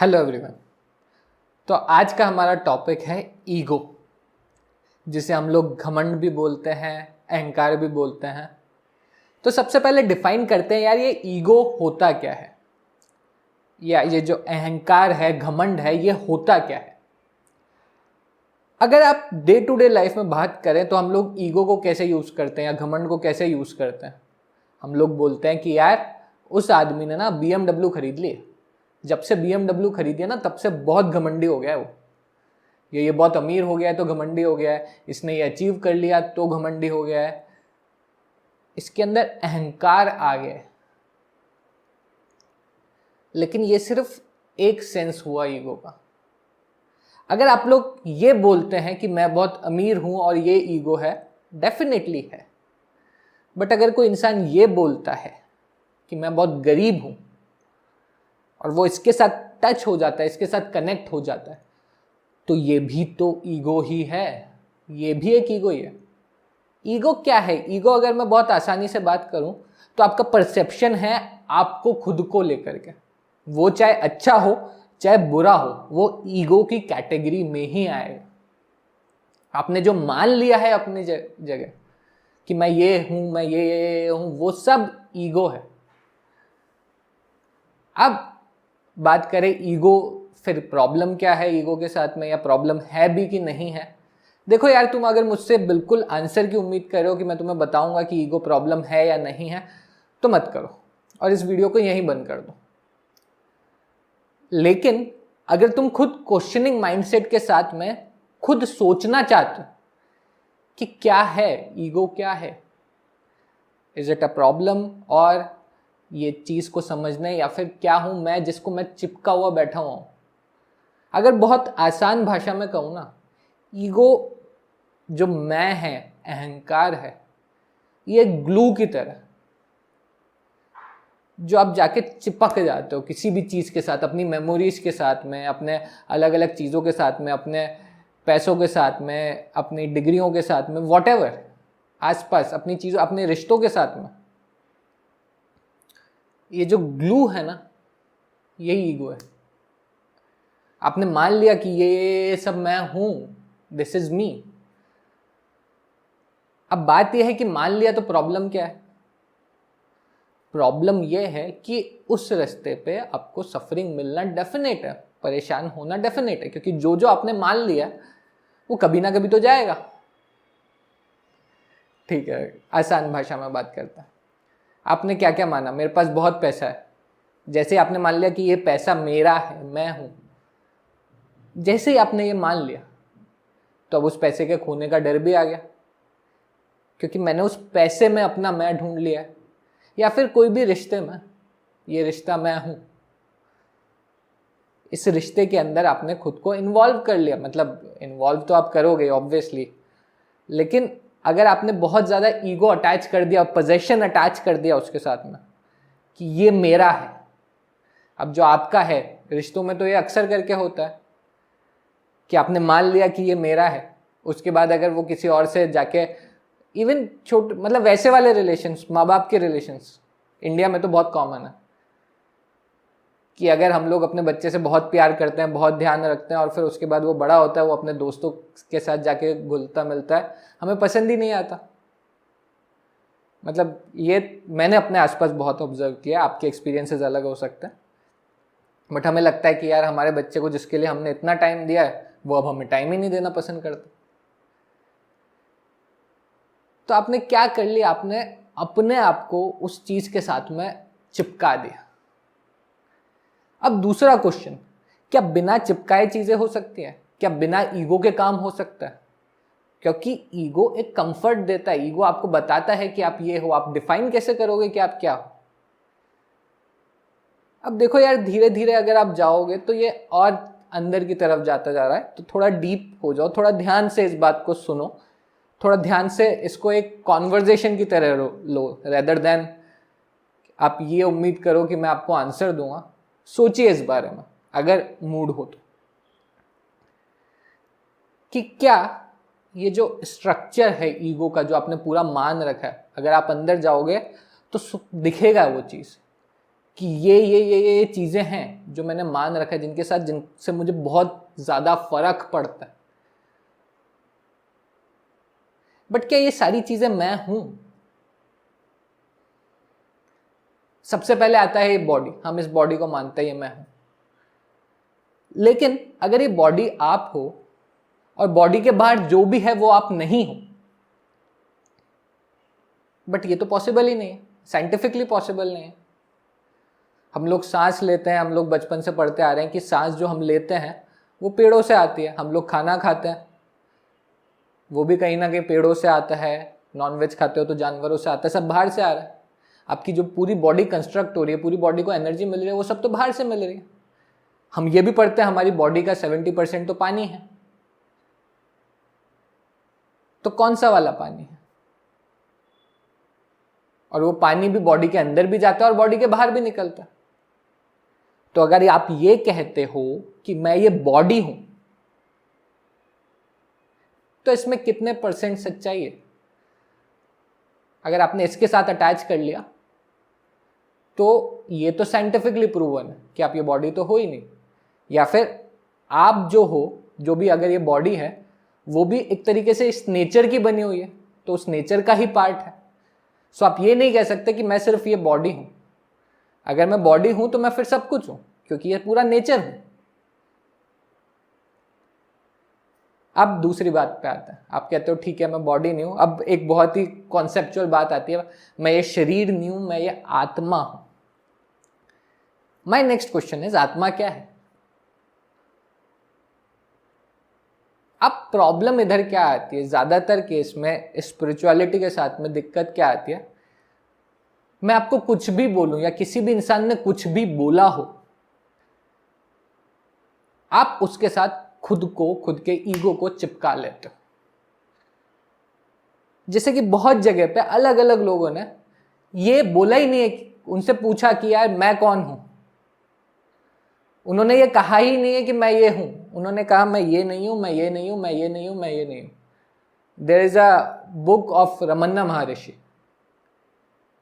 Hello everyone. तो आज का हमारा टॉपिक है ईगो, जिसे हम लोग घमंड भी बोलते हैं, अहंकार भी बोलते हैं। तो सबसे पहले डिफाइन करते हैं यार, ये ईगो होता क्या है, या ये जो अहंकार है, घमंड है, ये होता क्या है। अगर आप डे टू डे लाइफ में बात करें तो हम लोग ईगो को कैसे यूज करते हैं या घमंड को कैसे यूज करते हैं। हम लोग बोलते हैं कि यार उस आदमी ने ना BMW खरीद ली, जब से BMW खरीदी है ना तब से बहुत घमंडी हो गया है वो। ये बहुत अमीर हो गया है तो घमंडी हो गया है, इसने ये अचीव कर लिया तो घमंडी हो गया है, इसके अंदर अहंकार आ गया है। लेकिन ये सिर्फ एक सेंस हुआ ईगो का। अगर आप लोग ये बोलते हैं कि मैं बहुत अमीर हूं और ये ईगो है, डेफिनेटली है। बट अगर कोई इंसान ये बोलता है कि मैं बहुत गरीब हूं और वो इसके साथ टच हो जाता है, इसके साथ कनेक्ट हो जाता है, तो ये भी तो ईगो ही है। ये भी एक ईगो ही है। ईगो क्या है? ईगो अगर मैं बहुत आसानी से बात करूं तो आपका परसेप्शन है आपको खुद को लेकर के, वो चाहे अच्छा हो चाहे बुरा हो, वो ईगो की कैटेगरी में ही आएगा। आपने जो मान लिया है अपनी जगह कि मैं ये हूं, मैं ये हूं, वो सब ईगो है। अब बात करें ईगो, फिर प्रॉब्लम क्या है ईगो के साथ में, या प्रॉब्लम है भी कि नहीं है। देखो यार, तुम अगर मुझसे बिल्कुल आंसर की उम्मीद कर रहे हो कि मैं तुम्हें बताऊंगा कि ईगो प्रॉब्लम है या नहीं है, तो मत करो और इस वीडियो को यहीं बंद कर दो। लेकिन अगर तुम खुद क्वेश्चनिंग माइंडसेट के साथ में खुद सोचना चाहते हो कि क्या है ईगो, क्या है, इज इट अ प्रॉब्लम, और ये चीज को समझने, या फिर क्या हूं मैं जिसको मैं चिपका हुआ बैठा हुआ हूं। अगर बहुत आसान भाषा में कहूं ना, ईगो जो मैं है, अहंकार है, ये ग्लू की तरह जो आप जाके चिपक जाते हो किसी भी चीज के साथ, अपनी मेमोरीज के साथ में, अपने अलग अलग चीजों के साथ में, अपने पैसों के साथ में, अपनी डिग्रियों के साथ में, वॉटेवर आसपास अपनी चीजों, अपने रिश्तों के साथ में। ये जो ग्लू है ना, यही ईगो है। आपने मान लिया कि ये सब मैं हूं, दिस इज मी। अब बात यह है कि मान लिया तो प्रॉब्लम क्या है? प्रॉब्लम यह है कि उस रास्ते पे आपको सफरिंग मिलना डेफिनेट है, परेशान होना डेफिनेट है, क्योंकि जो जो आपने मान लिया वो कभी ना कभी तो जाएगा। ठीक है, आसान भाषा में बात करता है। आपने क्या क्या माना? मेरे पास बहुत पैसा है। जैसे आपने मान लिया कि ये पैसा मेरा है, मैं हूं, जैसे ही आपने ये मान लिया तो अब उस पैसे के खोने का डर भी आ गया, क्योंकि मैंने उस पैसे में अपना मैं ढूंढ लिया है। या फिर कोई भी रिश्ते में, ये रिश्ता मैं हूं, इस रिश्ते के अंदर आपने खुद को इन्वॉल्व कर लिया। मतलब इन्वॉल्व तो आप करोगे ऑब्वियसली, लेकिन अगर आपने बहुत ज़्यादा ईगो अटैच कर दिया, पोजेशन अटैच कर दिया उसके साथ में कि ये मेरा है, अब जो आपका है, रिश्तों में तो ये अक्सर करके होता है कि आपने मान लिया कि ये मेरा है, उसके बाद अगर वो किसी और से जाके, इवन छोटे, मतलब वैसे वाले रिलेशंस, माँ बाप के रिलेशंस, इंडिया में तो बहुत कॉमन है कि अगर हम लोग अपने बच्चे से बहुत प्यार करते हैं, बहुत ध्यान रखते हैं, और फिर उसके बाद वो बड़ा होता है, वो अपने दोस्तों के साथ जाके घुलता मिलता है, हमें पसंद ही नहीं आता। मतलब ये मैंने अपने आसपास बहुत ऑब्जर्व किया, आपके एक्सपीरियंसेस अलग हो सकते हैं, बट हमें लगता है कि यार हमारे बच्चे को जिसके लिए हमने इतना टाइम दिया है, वो अब हमें टाइम ही नहीं देना पसंद करता। तो आपने क्या कर लिया? आपने अपने आप को उस चीज के साथ में चिपका दिया। अब दूसरा क्वेश्चन, क्या बिना चिपकाए चीजें हो सकती हैं? क्या बिना ईगो के काम हो सकता है? क्योंकि ईगो एक कंफर्ट देता है, ईगो आपको बताता है कि आप ये हो। आप डिफाइन कैसे करोगे कि आप क्या हो? अब देखो यार, धीरे धीरे अगर आप जाओगे तो ये और अंदर की तरफ जाता जा रहा है, तो थोड़ा डीप हो जाओ, थोड़ा ध्यान से इस बात को सुनो, थोड़ा ध्यान से इसको एक कॉन्वर्जेशन की तरह लो, रेदर देन आप ये उम्मीद करो कि मैं आपको आंसर दूंगा। सोचिए इस बारे में, अगर मूड हो तो, कि क्या ये जो स्ट्रक्चर है ईगो का, जो आपने पूरा मान रखा है, अगर आप अंदर जाओगे तो दिखेगा वो चीज कि ये चीजें हैं जो मैंने मान रखा है, जिनसे मुझे बहुत ज्यादा फर्क पड़ता है, बट क्या ये सारी चीजें मैं हूं? सबसे पहले आता है ये बॉडी, हम इस बॉडी को मानते हैं ये मैं हूं। लेकिन अगर ये बॉडी आप हो और बॉडी के बाहर जो भी है वो आप नहीं हो, बट ये तो पॉसिबल ही नहीं है, साइंटिफिकली पॉसिबल नहीं है। हम लोग सांस लेते हैं, हम लोग बचपन से पढ़ते आ रहे हैं कि सांस जो हम लेते हैं वो पेड़ों से आती है। हम लोग खाना खाते हैं, वो भी कहीं ना कहीं पेड़ों से आता है। नॉनवेज खाते हो तो जानवरों से आता है, सब बाहर से आ रहा है। आपकी जो पूरी बॉडी कंस्ट्रक्ट हो रही है, पूरी बॉडी को एनर्जी मिल रही है, वो सब तो बाहर से मिल रही है। हम ये भी पढ़ते हैं हमारी बॉडी का 70% तो पानी है। तो कौन सा वाला पानी है? और वो पानी भी बॉडी के अंदर भी जाता है और बॉडी के बाहर भी निकलता है। तो अगर आप ये कहते हो कि मैं ये बॉडी हूं, तो इसमें कितने % सच्चाई है? अगर आपने इसके साथ अटैच कर लिया तो ये तो साइंटिफिकली प्रूवन है कि आप ये बॉडी तो हो ही नहीं, या फिर आप जो हो, जो भी अगर ये बॉडी है वो भी एक तरीके से इस नेचर की बनी हुई है, तो उस नेचर का ही पार्ट है। सो आप ये नहीं कह सकते कि मैं सिर्फ ये बॉडी हूं। अगर मैं बॉडी हूं तो मैं फिर सब कुछ हूं, क्योंकि ये पूरा नेचर हूं। अब दूसरी बात पे आता है, आप कहते हो ठीक है मैं बॉडी नहीं हूं। अब एक बहुत ही कॉन्सेप्चुअल बात आती है, मैं ये शरीर नहीं हूं, मैं ये आत्मा हूं। माय नेक्स्ट क्वेश्चन इज, आत्मा क्या है? अब प्रॉब्लम इधर क्या आती है, ज्यादातर केस में स्पिरिचुअलिटी के साथ में दिक्कत क्या आती है, मैं आपको कुछ भी बोलूं या किसी भी इंसान ने कुछ भी बोला हो, आप उसके साथ खुद के ईगो को चिपका लेते हो। जैसे कि बहुत जगह पे अलग अलग लोगों ने ये बोला ही नहीं है, उनसे पूछा कि यार मैं कौन हूं, उन्होंने ये कहा ही नहीं है कि मैं ये हूं। उन्होंने कहा मैं ये नहीं हूं, मैं ये नहीं हूं, मैं ये नहीं हूं, मैं ये नहीं हूं। There is a book of Ramana Maharshi,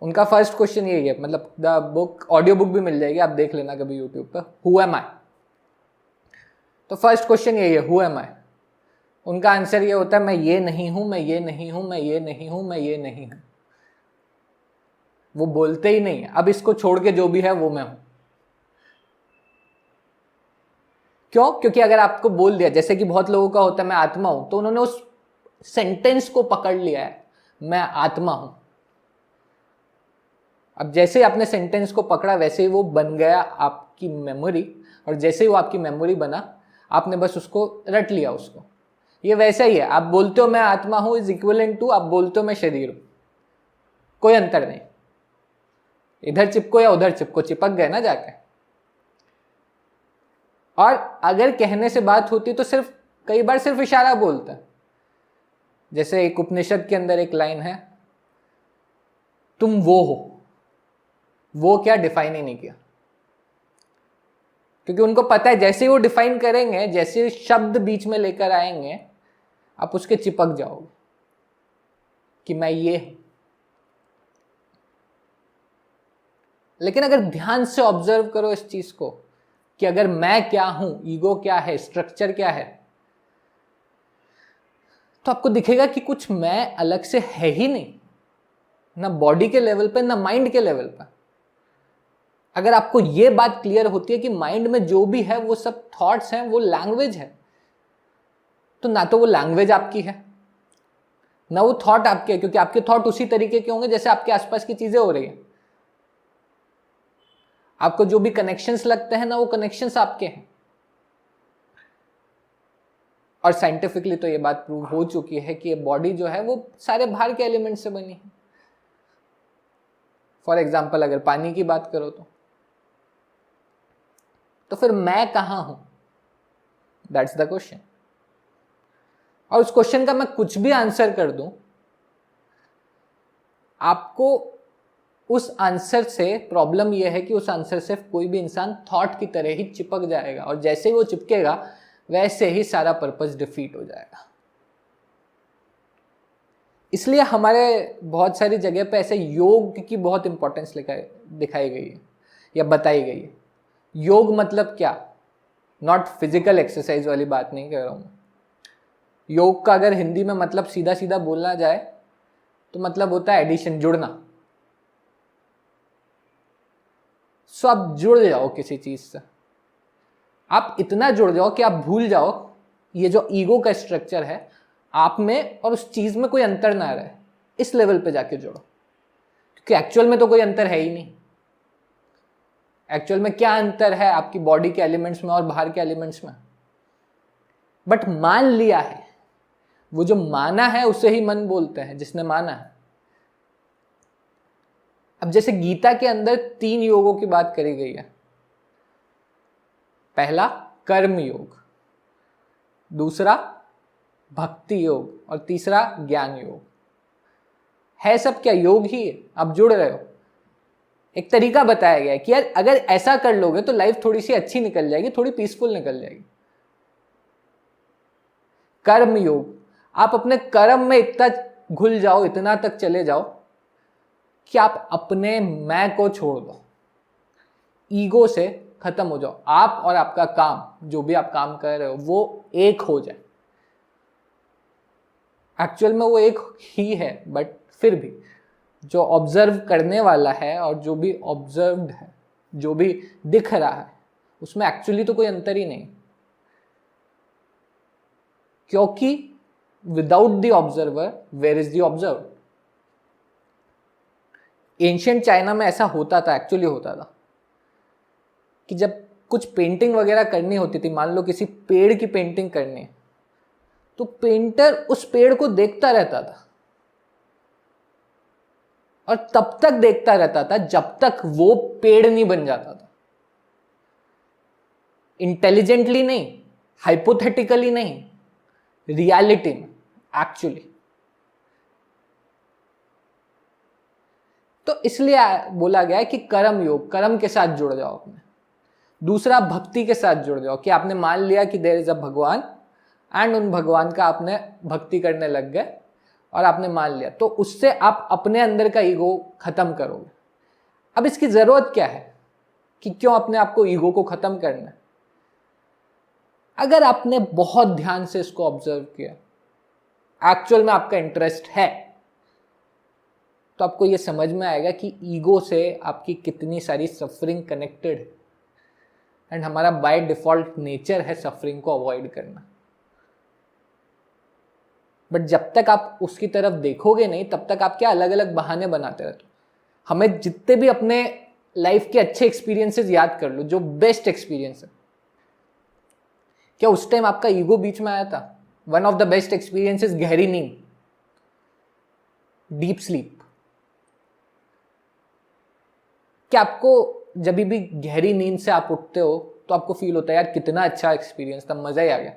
उनका फर्स्ट क्वेश्चन यही है, मतलब द बुक ऑडियो बुक भी मिल जाएगी, आप देख लेना कभी यूट्यूब पर, हु एम आई। तो फर्स्ट क्वेश्चन यही है, हु एम आई। उनका आंसर ये होता है मैं ये नहीं हूं, मैं ये नहीं हूं, मैं ये नहीं हूं, मैं ये नहीं हूं। वो बोलते ही नहीं है अब इसको छोड़ के जो भी है वो मैं हूं। क्यों? क्योंकि अगर आपको बोल दिया, जैसे कि बहुत लोगों का होता है मैं आत्मा हूं, तो उन्होंने उस सेंटेंस को पकड़ लिया है, मैं आत्मा हूं। अब जैसे ही आपने सेंटेंस को पकड़ा वैसे ही वो बन गया आपकी मेमोरी, और जैसे ही वो आपकी मेमोरी बना आपने बस उसको रट लिया उसको। ये वैसा ही है, आप बोलते हो मैं आत्मा हूं इज इक्विवेलेंट टू आप बोलते हो मैं शरीर हूं, कोई अंतर नहीं। इधर चिपको या उधर चिपको, चिपक गए ना जाके। और अगर कहने से बात होती तो सिर्फ कई बार सिर्फ इशारा बोलता है। जैसे एक उपनिषद के अंदर एक लाइन है, तुम वो हो, वो क्या डिफाइन ही नहीं किया, क्योंकि उनको पता है जैसे ही वो डिफाइन करेंगे, जैसे शब्द बीच में लेकर आएंगे, आप उसके चिपक जाओगे कि मैं ये हूं। लेकिन अगर ध्यान से ऑब्जर्व करो इस चीज को कि अगर मैं क्या हूं, ईगो क्या है, स्ट्रक्चर क्या है, तो आपको दिखेगा कि कुछ मैं अलग से है ही नहीं, ना बॉडी के लेवल पे ना माइंड के लेवल पे। अगर आपको यह बात क्लियर होती है कि माइंड में जो भी है वो सब थॉट्स हैं, वो लैंग्वेज है, तो ना तो वो लैंग्वेज आपकी है ना वो थॉट आपके है, क्योंकि आपके थॉट उसी तरीके के होंगे जैसे आपके आसपास की चीजें हो रही है। आपको जो भी कनेक्शंस लगते हैं ना वो कनेक्शंस आपके हैं। और साइंटिफिकली तो ये बात प्रूव हो चुकी है कि ये बॉडी जो है वो सारे बाहर के एलिमेंट से बनी है। फॉर एग्जाम्पल अगर पानी की बात करो तो फिर मैं कहां हूं, दैट्स द क्वेश्चन। और उस क्वेश्चन का मैं कुछ भी आंसर कर दूं, आपको उस आंसर से प्रॉब्लम यह है कि उस आंसर से कोई भी इंसान थॉट की तरह ही चिपक जाएगा, और जैसे ही वो चिपकेगा वैसे ही सारा पर्पस डिफीट हो जाएगा। इसलिए हमारे बहुत सारी जगह पे ऐसे योग की बहुत इंपॉर्टेंस दिखाई गई है या बताई गई है। योग मतलब क्या? नॉट फिजिकल एक्सरसाइज वाली बात नहीं कह रहा हूँ। योग का अगर हिंदी में मतलब सीधा सीधा बोलना जाए तो मतलब होता है एडिशन, जुड़ना। सो आप जुड़ जाओ किसी चीज से, आप इतना जुड़ जाओ कि आप भूल जाओ ये जो ईगो का स्ट्रक्चर है आप में और उस चीज में कोई अंतर ना रहे। इस लेवल पे जाके जुड़ो, क्योंकि एक्चुअल में तो कोई अंतर है ही नहीं। एक्चुअल में क्या अंतर है आपकी बॉडी के एलिमेंट्स में और बाहर के एलिमेंट्स में? बट मान लिया है, वो जो माना है उसे ही मन बोलते हैं, जिसने माना है। अब जैसे गीता के अंदर 3 योगों की बात करी गई है। पहला कर्म योग, दूसरा भक्ति योग और तीसरा ज्ञान योग। है सब क्या? योग ही है। आप जुड़ रहे हो। एक तरीका बताया गया है कि यार अगर ऐसा कर लोगे तो लाइफ थोड़ी सी अच्छी निकल जाएगी, थोड़ी पीसफुल निकल जाएगी। कर्म योग, आप अपने कर्म में इतना घुल जाओ, इतना तक चले जाओ कि आप अपने मैं को छोड़ दो, ईगो से खत्म हो जाओ। आप और आपका काम, जो भी आप काम कर रहे हो, वो एक हो जाए। एक्चुअल में वो एक ही है, बट फिर भी जो ऑब्जर्व करने वाला है और जो भी ऑब्जर्व्ड है, जो भी दिख रहा है, उसमें एक्चुअली तो कोई अंतर ही नहीं, क्योंकि without the observer where is the observe. Ancient China में ऐसा होता था, एक्चुअली होता था कि जब कुछ पेंटिंग वगैरह करनी होती थी, मान लो किसी पेड़ की पेंटिंग करनी है, तो पेंटर उस पेड़ को देखता रहता था और तब तक देखता रहता था जब तक वो पेड़ नहीं बन जाता था। इंटेलिजेंटली नहीं, हाइपोथेटिकली नहीं, रियलिटी में एक्चुअली। तो इसलिए बोला गया है कि कर्म योग, कर्म के साथ जुड़ जाओ अपने। दूसरा भक्ति के साथ जुड़ जाओ, कि आपने मान लिया कि देयर इज अ भगवान एंड उन भगवान का आपने भक्ति करने लग गए और आपने मान लिया, तो उससे आप अपने अंदर का ईगो खत्म करोगे। अब इसकी जरूरत क्या है कि क्यों अपने आप को ईगो को खत्म करना है? अगर आपने बहुत ध्यान से इसको ऑब्जर्व किया, एक्चुअल में आपका इंटरेस्ट है, तो आपको यह समझ में आएगा कि ईगो से आपकी कितनी सारी सफरिंग कनेक्टेड है। एंड हमारा बाय डिफॉल्ट नेचर है सफरिंग को अवॉइड करना। बट जब तक आप उसकी तरफ देखोगे नहीं, तब तक आप क्या अलग अलग बहाने बनाते रहते हो। हमें जितने भी अपने लाइफ के अच्छे एक्सपीरियंसेस याद कर लो, जो बेस्ट एक्सपीरियंस है, क्या उस टाइम आपका ईगो बीच में आया था? One of the best experiences गहरी नींद, डीप स्लीप। क्या आपको जब भी गहरी नींद से आप उठते हो तो आपको फील होता है यार कितना अच्छा एक्सपीरियंस था, मजा ही आ गया?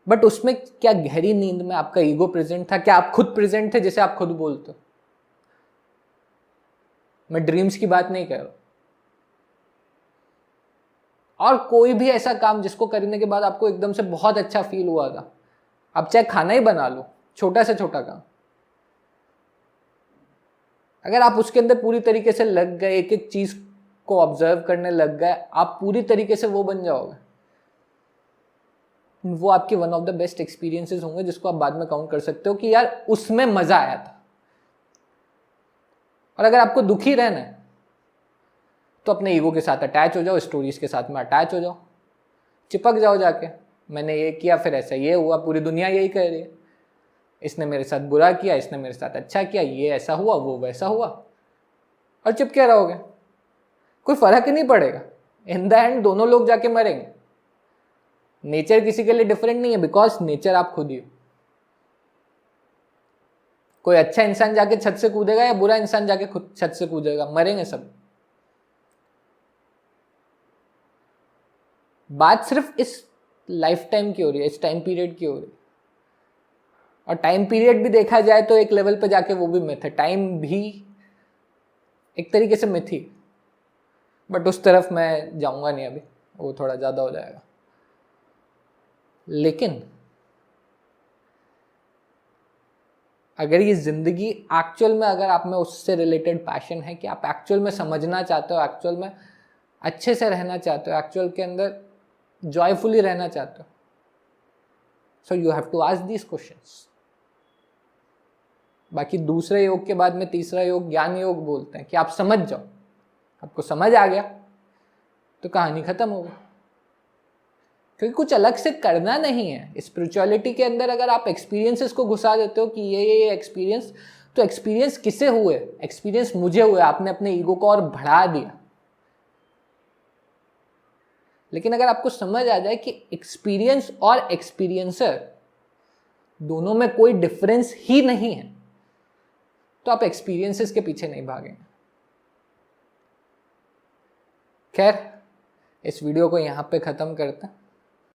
बट उसमें क्या गहरी नींद में आपका ईगो प्रेजेंट था? क्या आप खुद प्रेजेंट थे जैसे आप खुद बोलते हो? मैं ड्रीम्स की बात नहीं कर रहा। और कोई भी ऐसा काम जिसको करने के बाद आपको एकदम से बहुत अच्छा फील हुआ था, आप चाहे खाना ही बना लो, छोटा से छोटा काम, अगर आप उसके अंदर पूरी तरीके से लग गए, एक एक चीज को ऑब्जर्व करने लग गए, आप पूरी तरीके से वो बन जाओगे। वो आपके one of the best experiences होंगे, जिसको आप बाद में काउंट कर सकते हो कि यार उसमें मजा आया था। और अगर आपको दुखी रहना है तो अपने ईगो के साथ अटैच हो जाओ, स्टोरीज के साथ में अटैच हो जाओ, चिपक जाओ जाके, मैंने ये किया फिर ऐसा ये हुआ, पूरी दुनिया यही कह रही है, इसने मेरे साथ बुरा किया, इसने मेरे साथ अच्छा किया, ये ऐसा हुआ, वो वैसा हुआ, और चिपके रहोगे। कोई फर्क ही नहीं पड़ेगा। इन द एंड दोनों लोग जाके मरेंगे। नेचर किसी के लिए डिफरेंट नहीं है, बिकॉज नेचर आप खुद ही हो। कोई अच्छा इंसान जाके छत से कूदेगा या बुरा इंसान जाके खुद छत से कूदेगा, मरेंगे सब। बात सिर्फ इस लाइफ टाइम की हो रही है, इस टाइम पीरियड की हो रही है। और टाइम पीरियड भी देखा जाए तो एक लेवल पे जाके वो भी मिथ है, टाइम भी एक तरीके से मिथ ही। बट उस तरफ मैं जाऊंगा नहीं अभी, वो थोड़ा ज्यादा हो जाएगा। लेकिन अगर ये ज़िंदगी एक्चुअल में, अगर आप में उससे रिलेटेड पैशन है कि आप एक्चुअल में समझना चाहते हो, एक्चुअल में अच्छे से रहना चाहते हो, एक्चुअल के अंदर जॉयफुली रहना चाहते हो, so you have to ask these questions. बाकी दूसरे योग के बाद में तीसरा योग ज्ञान योग बोलते हैं कि आप समझ जाओ। आपको समझ आ गया तो कहानी खत्म हो गई, क्योंकि कुछ अलग से करना नहीं है। स्पिरिचुअलिटी के अंदर अगर आप एक्सपीरियंसेस को घुसा देते हो कि ये एक्सपीरियंस, तो एक्सपीरियंस किसे हुए? एक्सपीरियंस मुझे हुए। आपने अपने ईगो को और बढ़ा दिया। लेकिन अगर आपको समझ आ जाए कि एक्सपीरियंस और एक्सपीरियंसर दोनों में कोई डिफरेंस ही नहीं है, तो आप एक्सपीरियंसेस के पीछे नहीं भागेंगे। खैर, इस वीडियो को यहां पे खत्म करते हैं।